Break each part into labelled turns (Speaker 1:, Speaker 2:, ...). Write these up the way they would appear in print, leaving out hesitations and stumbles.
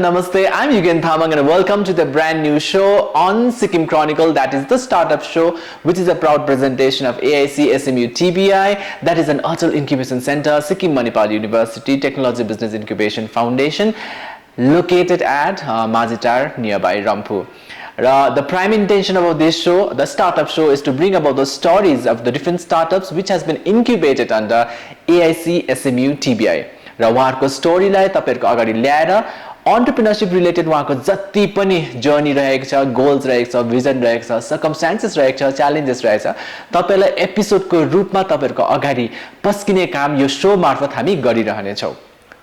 Speaker 1: Namaste. I'm Yonika Infotainment and welcome to the brand new show on Sikkim Chronicle, that is the startup show, which is a proud presentation of AIC SMU TBI, that is an Atal Incubation Center, Sikkim Manipal University Technology Business Incubation Foundation, located at Majitar nearby Rampur. The prime intention of this show, the startup show, is to bring about the stories of the different startups which has been incubated under AIC SMU TBI. र उहाँहरुको स्टोरीलाई तपाईहरुको अगाडि ल्याएर entrepreneurship related उहाँको जति पनि journey रहेको छ, goals रहेको छ, भिजन रहेको छ, सर्कमस्टेन्सेस रहेको छ, च्यालेन्जेस रहेछ, तपाईलाई एपिसोडको रूपमा तपाईहरुको अगाडि पस्किने काम यो शो मार्फत हामी गरिरहने छौं।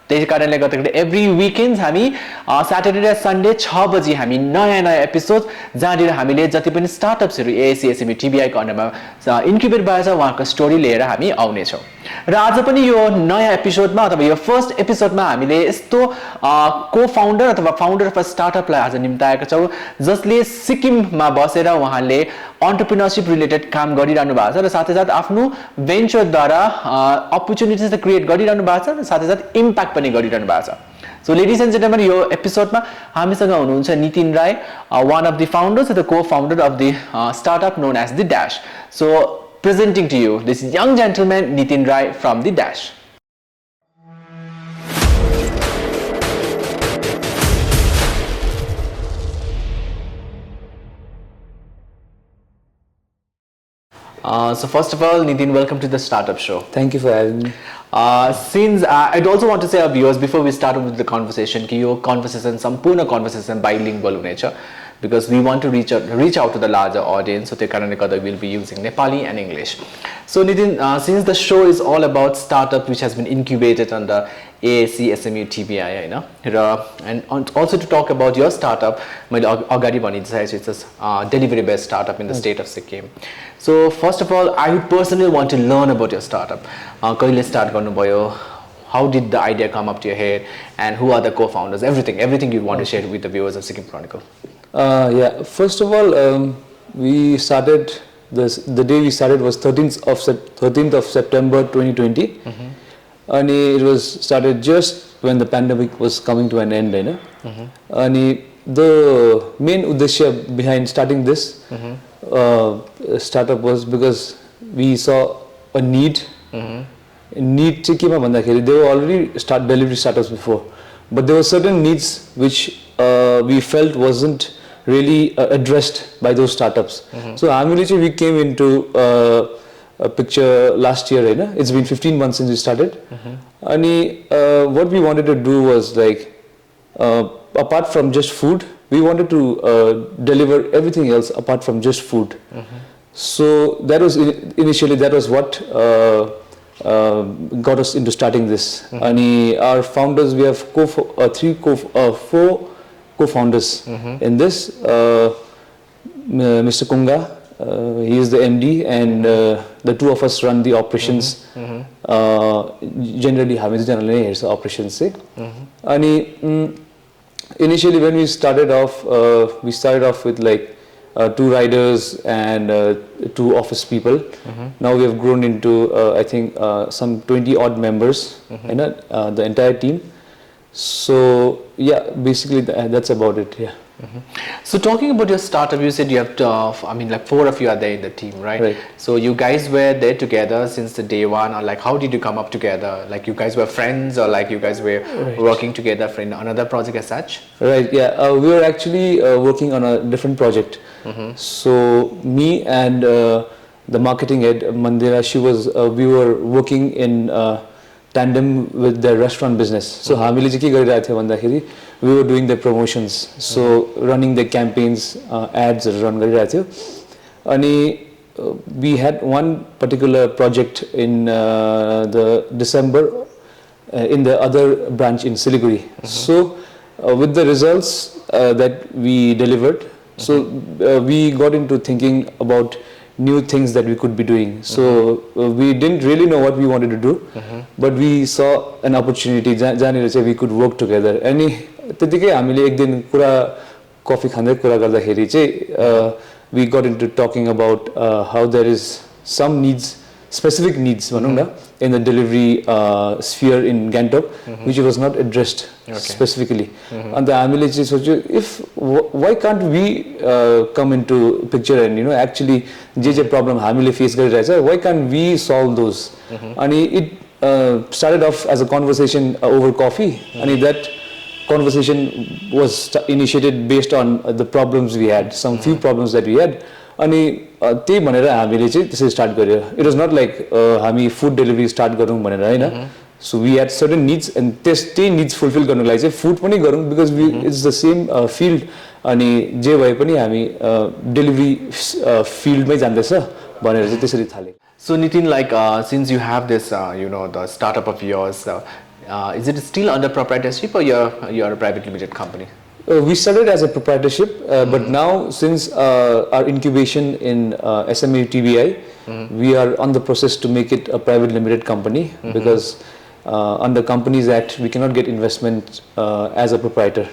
Speaker 1: त्यसै कारणले गर्दाखेरि एभ्री वीकेन्ड्स हामी सैटरडे र सन्डे 6 बजे हामी नयाँ एपिसोड जहाँनिर हामीले जति पनि स्टार्टअप्सहरु एआईसी एसएमई टीबीआई को अन्डरमा इन्क्युबेट भएछ उहाँको स्टोरी लिएर हामी आउने छौं। र आज पनि यो नयाँ एपिसोडमा अथवा यो फर्स्ट एपिसोडमा हामीले यस्तो को-फाउन्डर अथवा फाउन्डर अफ अ स्टार्टअपलाई आज निम्ताएका छौं जसले सिक्किममा बसेर उहाँले एन्टरप्रेन्योरशिप रिलेटेड काम गरिरहनु भएको छ र साथै आफ्नो भेन्चरद्वारा अपर्चुनिटिज क्रिएट गरिरहनु भएको छ र साथै इम्प्याक्ट पनि गरिरहनु भएको छ। So ladies and gentlemen, यो एपिसोडमा हामीसँग हुनुहुन्छ नितिन राय, one of the founders or the co-founder of the startup known as the Dash. So presenting to you this young gentleman Nitin Rai from the Dash. So first of all, Nitin, welcome to the startup show.
Speaker 2: Thank you for having me.
Speaker 1: Since I'd also want to say our viewers before we start with the conversation कि यो conversation सम्पूर्ण conversation bilingual हुनेछ because we want to reach out to the larger audience, so त्यो कारणले गर्दा we'll be using Nepali and English. So Nitin, since the show is all about startup which has been incubated under AIC SMU TBI, and also to talk about your startup, मैले अगाडि भनिसकेको छु, it's a delivery based startup in the state of Sikkim. So first of all, I would personally want to learn about your startup. कहिले start गर्नुभयो? How did the idea come up to your head, and who are the co-founders? Everything you want to share with the viewers of Sikkim Chronicle.
Speaker 2: Yeah, first of all, we started the day we started was 13th of September 2020. And it was started just when the pandemic was coming to an end, you know. And the main uddeshya behind starting this startup was because we saw a need. Need ke ma bhandakeri, they were already delivery startups before, but there were certain needs which we felt wasn't really addressed by those startups. So we came into a picture last year, right? It's been 15 months since we started. And what we wanted to do was like, apart from just food, we wanted to deliver everything else apart from just food. So that was initially what got us into starting this. And our founders, we have four co-founders in this. Mr. Kunga, he is the MD, and the two of us run the operations. Generally, here's the operations. And initially, when we started off with like 2 riders and 2 office people. Now we have grown into I think some 20 odd members in the entire team. So yeah, basically that's about it. Yeah.
Speaker 1: So talking about your startup, you said you have like 4 of you are there in the team, right?
Speaker 2: Right.
Speaker 1: So you guys were there together since the day one, or like how did you come up together? Like you guys were friends, or like you guys were working together for another project as such?
Speaker 2: Right. Yeah. We were actually working on a different project. So me and the marketing head Mandira, we were working in tandem with the restaurant business. So we were doing the promotions, so running the campaigns, ads run and we had one particular project in the December in the other branch in Siliguri. So with the results that we delivered, so we got into thinking about new things that we could be doing. So we didn't really know what we wanted to do, but we saw an opportunity that we could work together. And we got into talking about how there is some needs specific needs in the delivery sphere in Gangtok, which was not addressed specifically. And the हामीले चाहिँ सोच्यो why can't we come into picture and actually J problem हामीले face गरिरहेछ, why can't we solve those? And it started off as a conversation over coffee, and that conversation was initiated based on the problems we had, some few problems that we had. अनि त्यही भनेर हामीले चाहिँ त्यसरी start गर्यो. It was not like हामी food delivery start गरौँ भनेर हैन. So we had certain needs and त्यही निड्स फुलफिल गर्नको लागि चाहिँ फुड पनि गरौँ because we it's the same field. अनि जे भए पनि हामी डेलिभरी फिल्डमै जाँदैछ भनेर चाहिँ त्यसरी थाले.
Speaker 1: So Nitin, like since you have this, the startup of yours, is it still under proprietorship or you're a private limited company?
Speaker 2: We started as a proprietorship, but now since our incubation in SME TBI, we are on the process to make it a private limited company because under Companies Act we cannot get investment as a proprietor.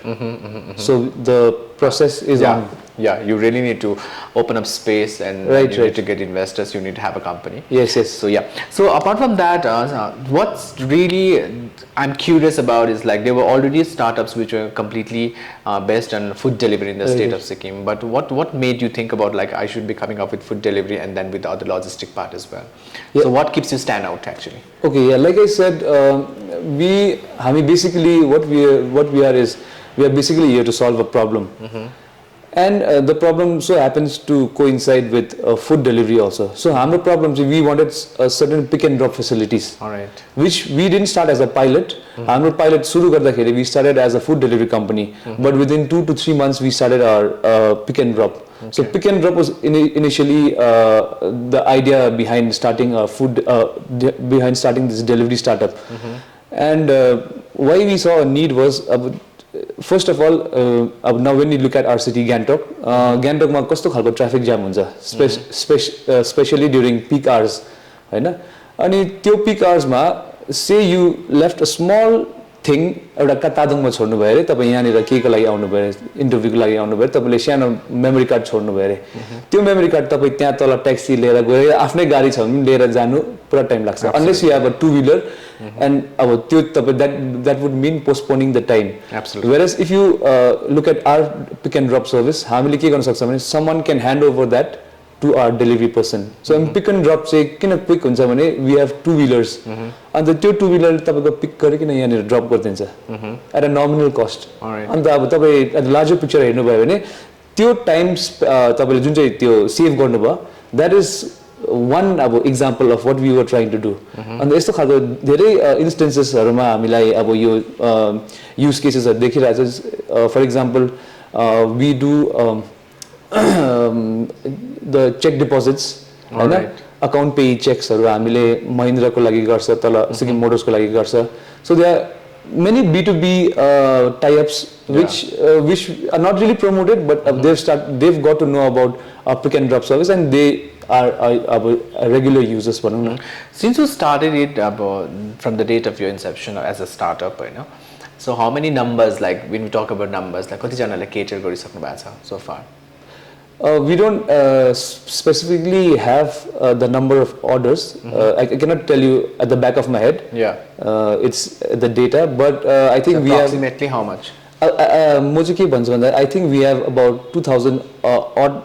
Speaker 2: So the process is on.
Speaker 1: Yeah, you really need to open up space and you need to get investors. You need to have a company.
Speaker 2: Yes.
Speaker 1: So yeah. So apart from that, what's really I'm curious about is like there were already startups which were completely based on food delivery in the state of Sikkim. But what made you think about like I should be coming up with food delivery and then with the other logistic part as well? Yeah. So what keeps you stand out actually?
Speaker 2: Okay, yeah. Like I said, we basically what we are is we are basically here to solve a problem. And the problem so happens to coincide with food delivery also. So our problem is we wanted certain pick and drop facilities.
Speaker 1: All right.
Speaker 2: Which we didn't start as a pilot. Our pilot suru gardakheri we started as a food delivery company. But within 2 to 3 months we started our pick and drop. So pick and drop was initially the idea behind starting behind starting this delivery startup. And why we saw a need was first of all, now when you look at our city Gangtok, Gangtok ma kasto khalko traffic jam huncha, especially during peak hours, हैन. अनि त्यो peak hours मा say you left a small thing एउटा कतादङमा छोड्नु भयो रे, तपाई यहाँनिर केको लागि आउनु भयो, इन्टरभ्यूको लागि आउनु भयो, तपाईले सानो मेमोरी कार्ड छोड्नु भयो रे. त्यो मेमोरी कार्ड तपाई त्यहाँ तल ट्याक्सी लिएर गएर आफ्नै गाडी छ भने लिएर जानु पुरा टाइम लाग्छ. Unless you have a two-wheeler and अब त्यो तपाई that would mean postponing the time.
Speaker 1: Absolutely.
Speaker 2: Whereas if you look at our pick and drop service, हामीले के गर्न सक्छ भने someone can hand over that to our delivery person. So pick and drop चाहिँ किन क्विक हुन्छ भने we have two-wheelers. अन्त त्यो two-wheeler तपाईको पिक गरिकन यहाँनिर ड्रप गरिदिन्छ at a nominal cost. अन्त अब तपाई लार्जर पिक्चर हेर्नु भयो भने त्यो टाइम तपाईले जुन चाहिँ त्यो सेभ गर्नुभयो that is one example of what we were trying to do. And यस्तो खालको धेरै इन्स्टेन्सेसहरुमा हामीलाई अब यो use केसेसहरु देखिरहेछ. For example, we do the check deposits, account pay checks हरु हामीले महिन्द्रा को लागि गर्छ, तल सिक्किम मोटर्स को लागि गर्छ. So there are many B2B tie-ups which are not really promoted, but they've got to know about our pick and drop service and they are regular users.
Speaker 1: Since you started it from the date of your inception as a startup, so how many numbers, like when we talk about numbers, like कति जनाले cater गरिसक्नु भएको छ so far?
Speaker 2: We don't specifically have the number of orders. I cannot tell you at the back of my head. It's the data, but I think we have
Speaker 1: approximately how much?
Speaker 2: I think we have about 2,000 odd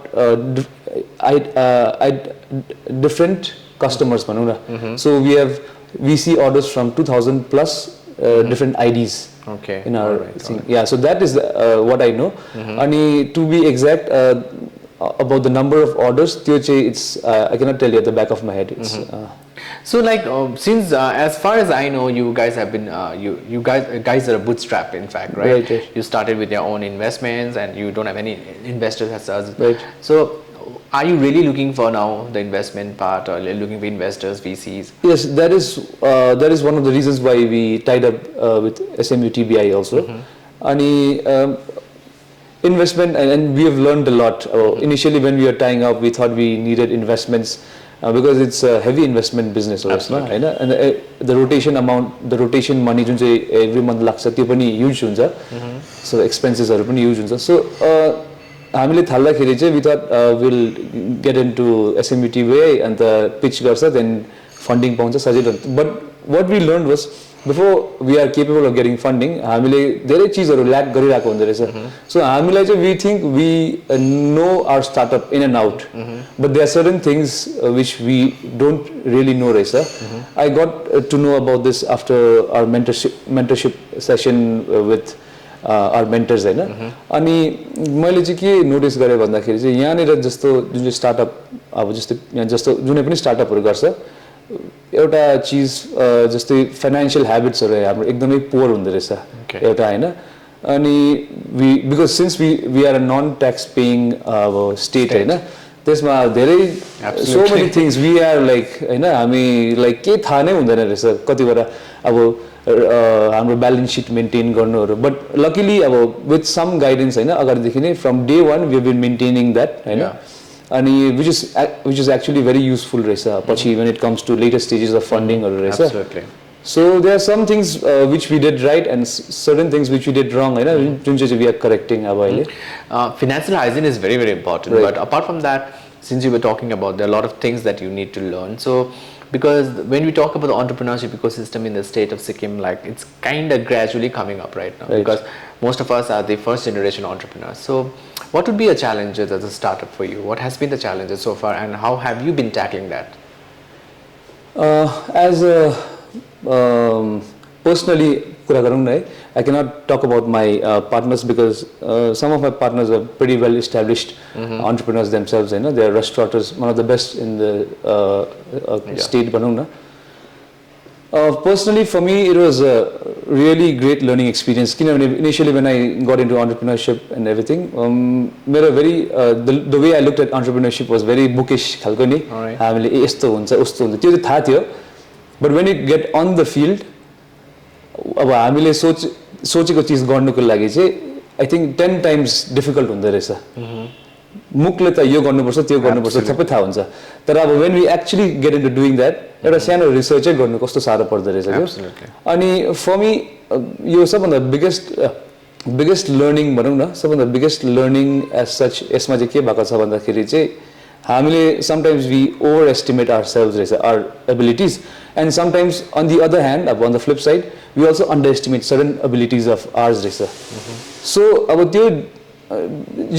Speaker 2: different customers. So we see orders from 2,000 plus different IDs.
Speaker 1: Okay.
Speaker 2: In our thing. Yeah, so that is what I know. And to be exact, about the number of orders, it's I cannot tell you at the back of my head. It's
Speaker 1: so like since as far as I know, you guys have been you guys are bootstrapped, in fact, right?
Speaker 2: Right.
Speaker 1: You started with your own investments and you don't have any investors as such.
Speaker 2: Right.
Speaker 1: So are you really looking for now the investment part, or looking for investors, VCs?
Speaker 2: Yes, that is one of the reasons why we tied up with SMU TBI also. And investment, and we have learned a lot. Initially when we were tying up, we thought we needed investments because it's a heavy investment business. And the rotation money every month लाग्छ त्यो पनि huge हुन्छ. So expenses हरु पनि huge हुन्छ. So हामीले थाल्दाखेरि चाहिँ we thought we'll get into SMU TBI and the pitch गर्छ, then funding पाउँछ सजिलो but what we learned was before we are capable of getting funding हामीले धेरै चीजहरु ल्याक गरिराको हुँदै रहेछ so हामीलाई चाहिँ we think we know our startup in and out but there are certain things which we don't really know रहेछ I got to know about this after our mentorship session with our mentors हैन अनि मैले चाहिँ के notice गरे भन्दाखेरि चाहिँ यहाँनिर जस्तो जुन चाहिँ स्टार्टअप अब जस्तो यहाँ जस्तो जुनै पनि स्टार्टअपहरु गर्छ एउटा चीज जस्तै फाइनान्शियल ह्याबिट्सहरु हाम्रो एकदमै पोर हुँदै रहेछ एउटा हैन अनि because since we are a non tax paying state हैन त्यसमा धेरै so many things we are like हैन हामी लाइक के थाहा नै हुँदैन रहेछ कतिवटा अब हाम्रो ब्यालेन्स सिट मेन्टेन गर्नुहरु बट लकीली अब विथ सम गाइडेन्स हैन अगाडिदेखि नै from day 1 we have been maintaining that हैन अनि which is actually very useful रहेछ पछि when it comes to later stages of funding हरु रहेछ
Speaker 1: Absolutely.
Speaker 2: so there are some things which we did right and certain things which we did wrong हैन जुन चाहिँ we are correcting अब अहिले
Speaker 1: financial hygiene is very very important
Speaker 2: right.
Speaker 1: but apart from that since you were talking about there are a lot of things that you need to learn so because when we talk about the entrepreneurship ecosystem in the state of Sikkim like it's kind of gradually coming up right now because most of us are the first generation entrepreneurs so what would be a challenge as a startup for you what has been the challenges so far and how have you been tackling that
Speaker 2: as a personally कुरा गरौँ न I cannot talk about my partners because some of my partners are pretty well established entrepreneurs themselves Hahn they are restaurateurs one of the best in the state भनौँ न personally for me it was a really great learning experience किनभने initially when I got into entrepreneurship and everything मेरो very the way I looked at entrepreneurship was very bookish खालको नि हामीले यस्तो हुन्छ उस्तो हुन्छ त्यो चाहिँ थाहा थियो but when you get on the field अब हामीले सोचेको चीज गर्नुको लागि चाहिँ I think 10 times difficult हुँदै रहेछ मुखले त यो गर्नुपर्छ त्यो गर्नुपर्छ सबै थाहा हुन्छ तर अब when we actually get into doing that एउटा सानो रिसर्चै गर्नु कस्तो सारो पर्दै रहेछ अनि for me यो सबभन्दा बिगेस्ट लर्निङ भनौँ न सबभन्दा बिगेस्ट लर्निङ as such यसमा चाहिँ के भएको छ भन्दाखेरि चाहिँ हामीले sometimes we overestimate ourselves रहेछ our abilities and sometimes on the other hand on the flip side we also underestimate certain abilities of ours रहेछ so अब त्यो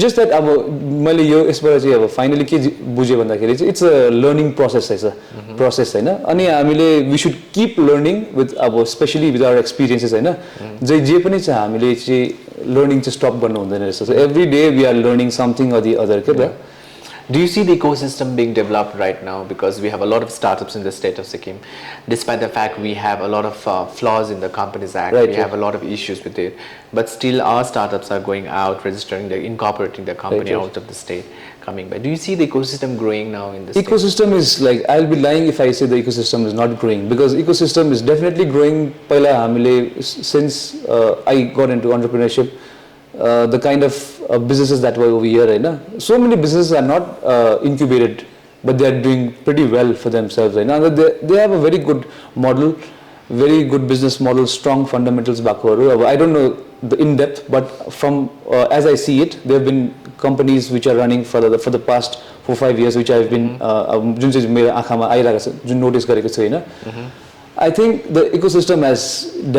Speaker 2: just that अब मैले यो यसबाट चाहिँ अब फाइनली के बुझे भन्दाखेरि चाहिँ इट्स अ लर्निङ प्रोसेस रहेछ प्रोसेस हैन अनि हामीले we should keep learning with अब especially with our experiences हैन जे पनि छ हामीले चाहिँ लर्निङ चाहिँ स्टप गर्नु हुँदैन रहेछ so every day we are learning something or the other के त
Speaker 1: Do you see the ecosystem being developed right now because we have a lot of startups in the state of Sikkim despite the fact we have a lot of flaws in the Companies Act we have a lot of issues with it but still our startups are going out registering incorporating their company out of the state coming by do you see the ecosystem growing now in the
Speaker 2: ecosystem is like I'll be lying if I say the ecosystem is not growing because ecosystem is definitely growing पहिला हामीले since I got into entrepreneurship the kind of businesses that were over here right now so many businesses are not incubated but they are doing pretty well for themselves right now they have a very good model very good business model strong fundamentals bhakharu I don't know the in depth but from as I see it there have been companies which are running for the past 4-5 years which I have been जुन चाहिँ मेरो आँखामा आइरहेको छ जुन notice गरेको छु हैन I think the ecosystem has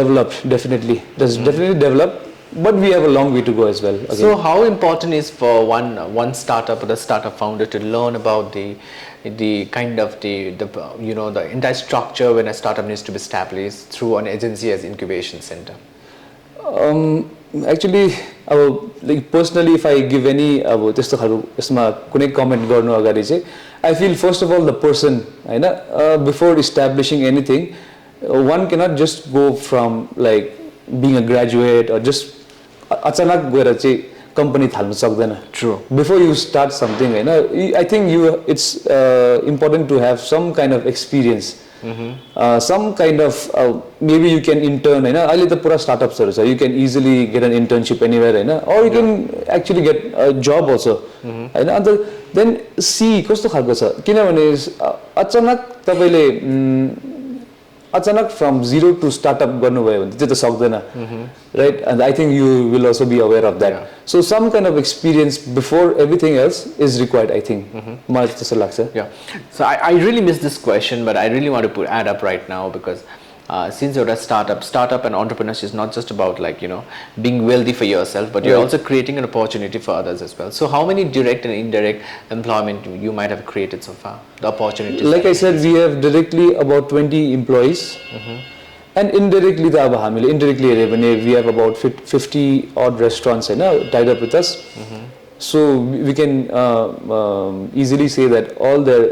Speaker 2: developed definitely developed but we have a long way to go as well again.
Speaker 1: So how important is for one startup or the startup founder to learn about the kind of the you know the entire structure when a startup needs to be established through an agency as incubation center
Speaker 2: actually like personally if I give any त्यस्तो खालको यसमा कुनै comment गर्नु अगाडि चाहिँ I feel first of all the person Hahn before establishing anything one cannot just go from like being a graduate or just अचानक गएर चाहिँ कम्पनी थाल्न सक्दैन
Speaker 1: true
Speaker 2: before you start something Hahn I think it's important to have some kind of experience some kind of maybe you can intern हैन अहिले त पुरा स्टार्टअप्सहरु छ you can easily get an internship anywhere Hahn or you can actually get a job also हैन अन्त then see कस्तो खालको छ किनभने अचानक तपाईले अचानक from zero to startup गर्नुभयो भने त्यो त सक्दैन, right? And I think you will also be aware of that.
Speaker 1: Yeah.
Speaker 2: So some kind of experience before everything else is required, I think. मलाई त्यस्तो लाग्छ.
Speaker 1: Yeah. So I really missed this question, but I really want to add up right now because since you're a startup and entrepreneurship is not just about like, you know, being wealthy for yourself, but you're also creating an opportunity for others as well. So how many direct and indirect employment you might have created so far? The opportunities.
Speaker 2: Like I said, we have directly about 20 employees. And indirectly, indirectly we have about 50 odd restaurants tied up with us. So we can easily say that all their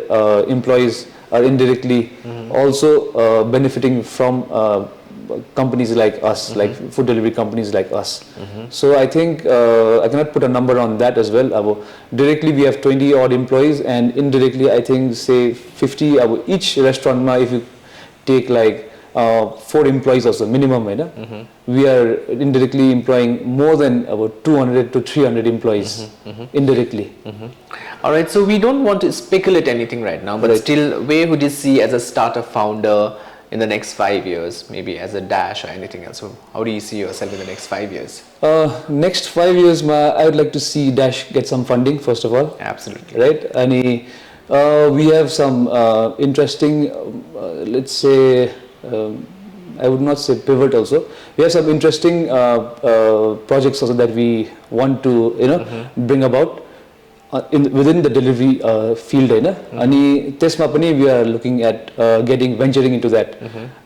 Speaker 2: employees are indirectly also benefiting from companies like us, like food delivery companies like us. So I think I cannot put a number on that as well. Directly we have 20 odd employees, and indirectly I think say 50. Each restaurant, if you take like 4 employees also minimum, we are indirectly employing more than about 200 to 300 employees indirectly.
Speaker 1: All right, so we don't want to speculate anything right now, but still, where would you see as a startup founder in the next 5 years, maybe as a Dash or anything else? So how do you see yourself in the next 5 years?
Speaker 2: Next 5 years, I would like to see Dash get some funding first of all.
Speaker 1: Absolutely.
Speaker 2: Right, and we have some interesting, let's say, I would not say pivot also. We have some interesting projects also that we want to bring about within the delivery field, and त्यसमा पनि we are looking at venturing into that.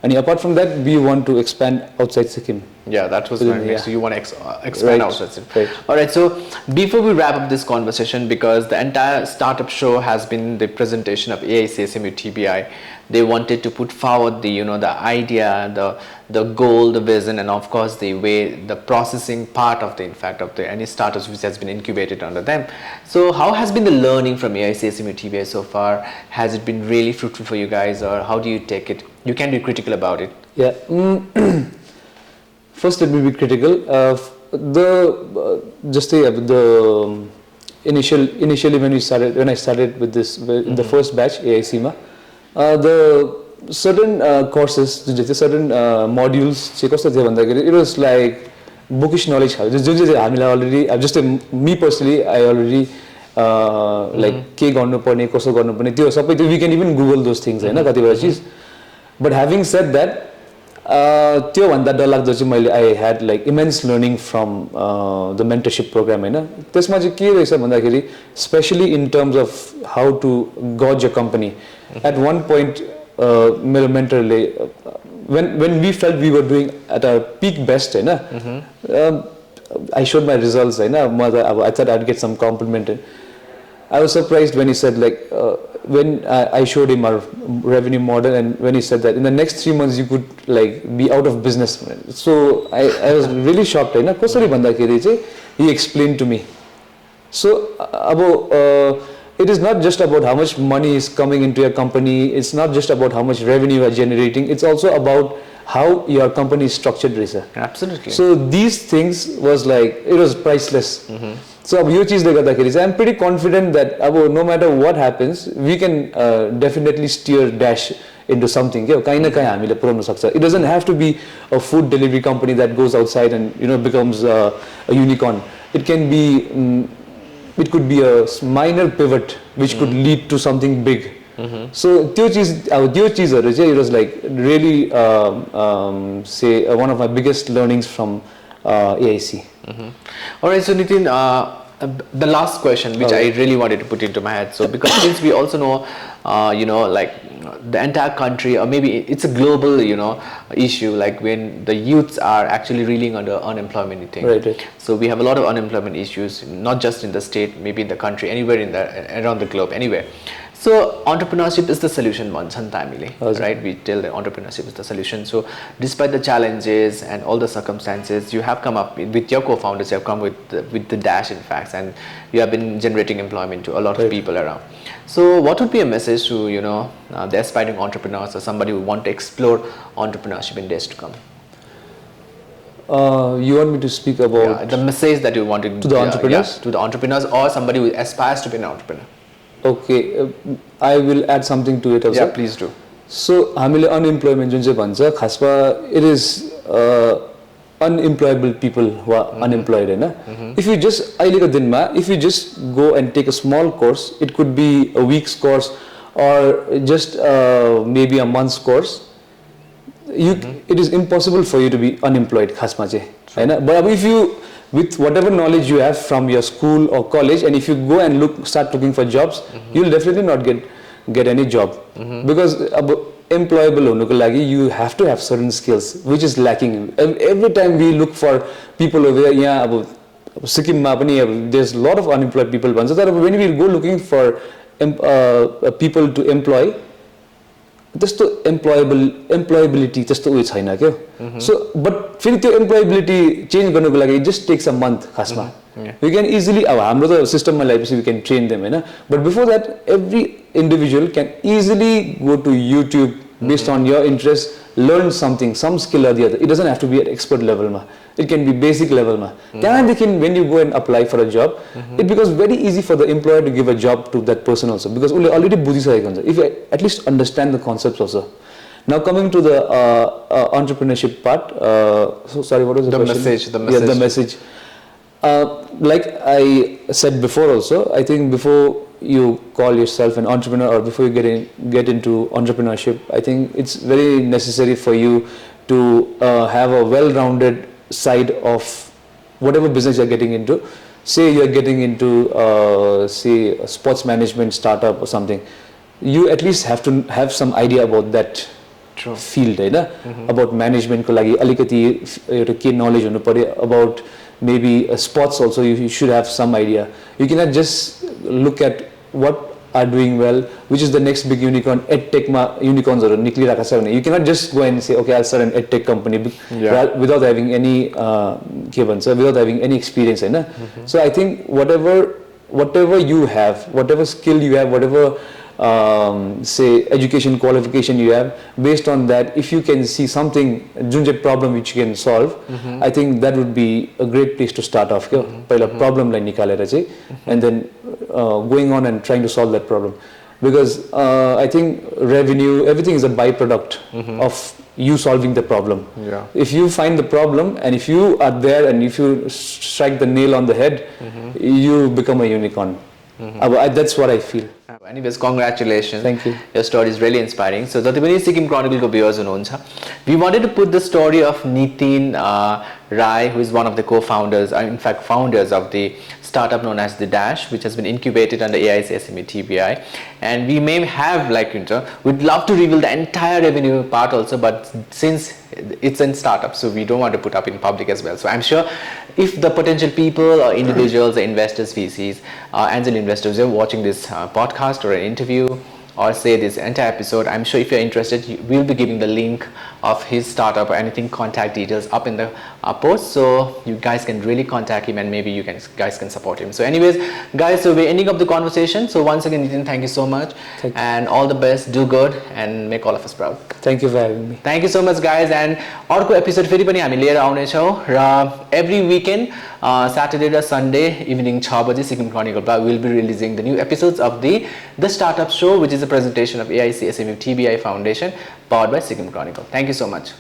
Speaker 2: And apart from that, we want to expand outside Sikkim.
Speaker 1: Yeah, that was my next. So you want to expand outside Sikkim.
Speaker 2: Right.
Speaker 1: All right. So before we wrap up this conversation, because the entire startup show has been the presentation of AIC SMU TBI, they wanted to put forward the the idea, the goal, the vision, and of course the way, the processing part of the any startups which has been incubated under them. So how has been the learning from AIC SMU TBI so far? Has it been really fruitful for you guys, or how do you take it? You can be critical about it.
Speaker 2: Yeah. First, let me be critical. Initially when I started with this in the first batch AIC ma, the certain courses, certain modules, it was like bookish knowledge. Already, just me personally, I already like ke garnu parne, koso garnu parne, we can even Google those things. But having said that, I had like immense learning from the mentorship program. Especially in terms of how to gauge a company. At one point, mentor, when we felt we were doing at our peak best, I showed my results. I thought I'd get some compliment. I was surprised when he said like, when I showed him our revenue model, and when he said that in the next 3 months you could like be out of business. So I was really shocked. He explained to me. So it is not just about how much money is coming into your company. It's not just about how much revenue you are generating. It's also about how your company is structured.
Speaker 1: Absolutely.
Speaker 2: So these things was like, it was priceless. So I'm pretty confident that no matter what happens, we can definitely steer Dash into something. It doesn't have to be a food delivery company that goes outside and becomes a unicorn. It can be, it could be a minor pivot which could lead to something big. So it was like really say one of my biggest learnings from AIC.
Speaker 1: All right, so Nitin, the last question which I really wanted to put into my head. So because since we also know, like the entire country, or maybe it's a global, issue, like when the youths are actually reeling under unemployment thing.
Speaker 2: Right.
Speaker 1: So we have a lot of unemployment issues, not just in the state, maybe in the country, anywhere around the globe, anywhere. So entrepreneurship is the solution, right? We tell that entrepreneurship is the solution. So despite the challenges and all the circumstances, you have come up with your co-founders, you have come with the Dash in fact, and you have been generating employment to a lot of people around. So what would be a message to the aspiring entrepreneurs or somebody who want to explore entrepreneurship in days to come?
Speaker 2: You want me to speak about
Speaker 1: the message that you want to
Speaker 2: the entrepreneurs?
Speaker 1: To the entrepreneurs or somebody who aspires to be an entrepreneur.
Speaker 2: Okay, I will add something to it also.
Speaker 1: Yeah, please do.
Speaker 2: So हामीले unemployment जुन चाहिँ भन्छ खासमा it is unemployable people who are unemployed Hahn. If you just अहिलेको दिनमा if you just go and take a small course, it could be a week's course or just maybe a month's course. It is impossible for you to be unemployed खासमा चाहिँ हैन. But if you with whatever knowledge you have from your school or college, and if you go and start looking for jobs, you'll definitely not get any job because employable हुनुको लागि you have to have certain skills which is lacking. Every time we look for people over here, यहाँ अब सिक्किममा पनि there's a lot of unemployed people भन्छ तर when we go looking for people to employ, त्यस्तो employability त्यस्तो उयो छैन क्या. So but फेरि त्यो employability change गर्नको लागि it just takes a month खासमा. We can easily अब हाम्रो त सिस्टममा ल्याएपछि we can train them Hahn. But before that every individual can easily go to YouTube based on your interest, learn something, some skill or the other. It doesn't have to be at expert level ma. It can be basic level ma. When you go and apply for a job, it becomes very easy for the employer to give a job to that person also because already बुझिसकेको हुन्छ. If you at least understand the concepts also. Now coming to the entrepreneurship part, so sorry, what was the question? The message. Yeah, the message. Like I said before also, I think before you call yourself an entrepreneur or before you get into entrepreneurship, I think it's very necessary for you to have a well-rounded side of whatever business you're getting into. Say you're getting into say a sports management startup or something, you at least have to have some idea about that field, about management ko lagi alikati एउटा के knowledge हुनु पर्यो. About maybe sports also you should have some idea. You cannot just look at what are doing well, which is the next big unicorn. EdTech ma unicorns are निक्लिरहेका छ भने you cannot just go and say okay I'll start an EdTech company without having any के भन्छ without having any experience Hahn. So I think whatever you have, whatever skill you have, whatever say education qualification you have, based on that if you can see something जुन चाहिँ problem which you can solve, I think that would be a great place to start off. पहिला problem लाई निकालेर चाहिँ and then going on and trying to solve that problem because I think revenue, everything is a byproduct of you solving the problem. If you find the problem and if you are there and if you strike the nail on the head, you become a unicorn. That's what I feel.
Speaker 1: Anyways, congratulations.
Speaker 2: Thank you.
Speaker 1: Your story is really inspiring. So, जति पनि Sikkim Chronicle को viewers हुनुहुन्छ, we wanted to put the story of Nitin Rai, who is one of the co-founders, in fact founders of the startup known as The Dash, which has been incubated under AIC SME TBI. And we may have we'd love to reveal the entire revenue part also, but since it's in startup, so we don't want to put up in public as well. So I'm sure if the potential people or individuals or investors, VCs, angel investors are watching this podcast or an interview or say this entire episode, I'm sure if you're interested, we'll be giving the link of his startup or anything, contact details up in the post, so you guys can really contact him and maybe you guys can support him. So anyways guys, so we're ending up the conversation. So once again Nitin, thank you so much and all the best, do good and make all of us proud.
Speaker 2: Thank you for having me.
Speaker 1: Thank you so much guys. And अर्को episode फेरि पनि हामी लिएर आउने छौं र every weekend Saturday र Sunday evening 6 बजे Sikkim Chronicle will be releasing the new episodes of the Startup Show, which is a presentation of AIC SME TBI Foundation powered by Sikkim Chronicle. Thank you so much.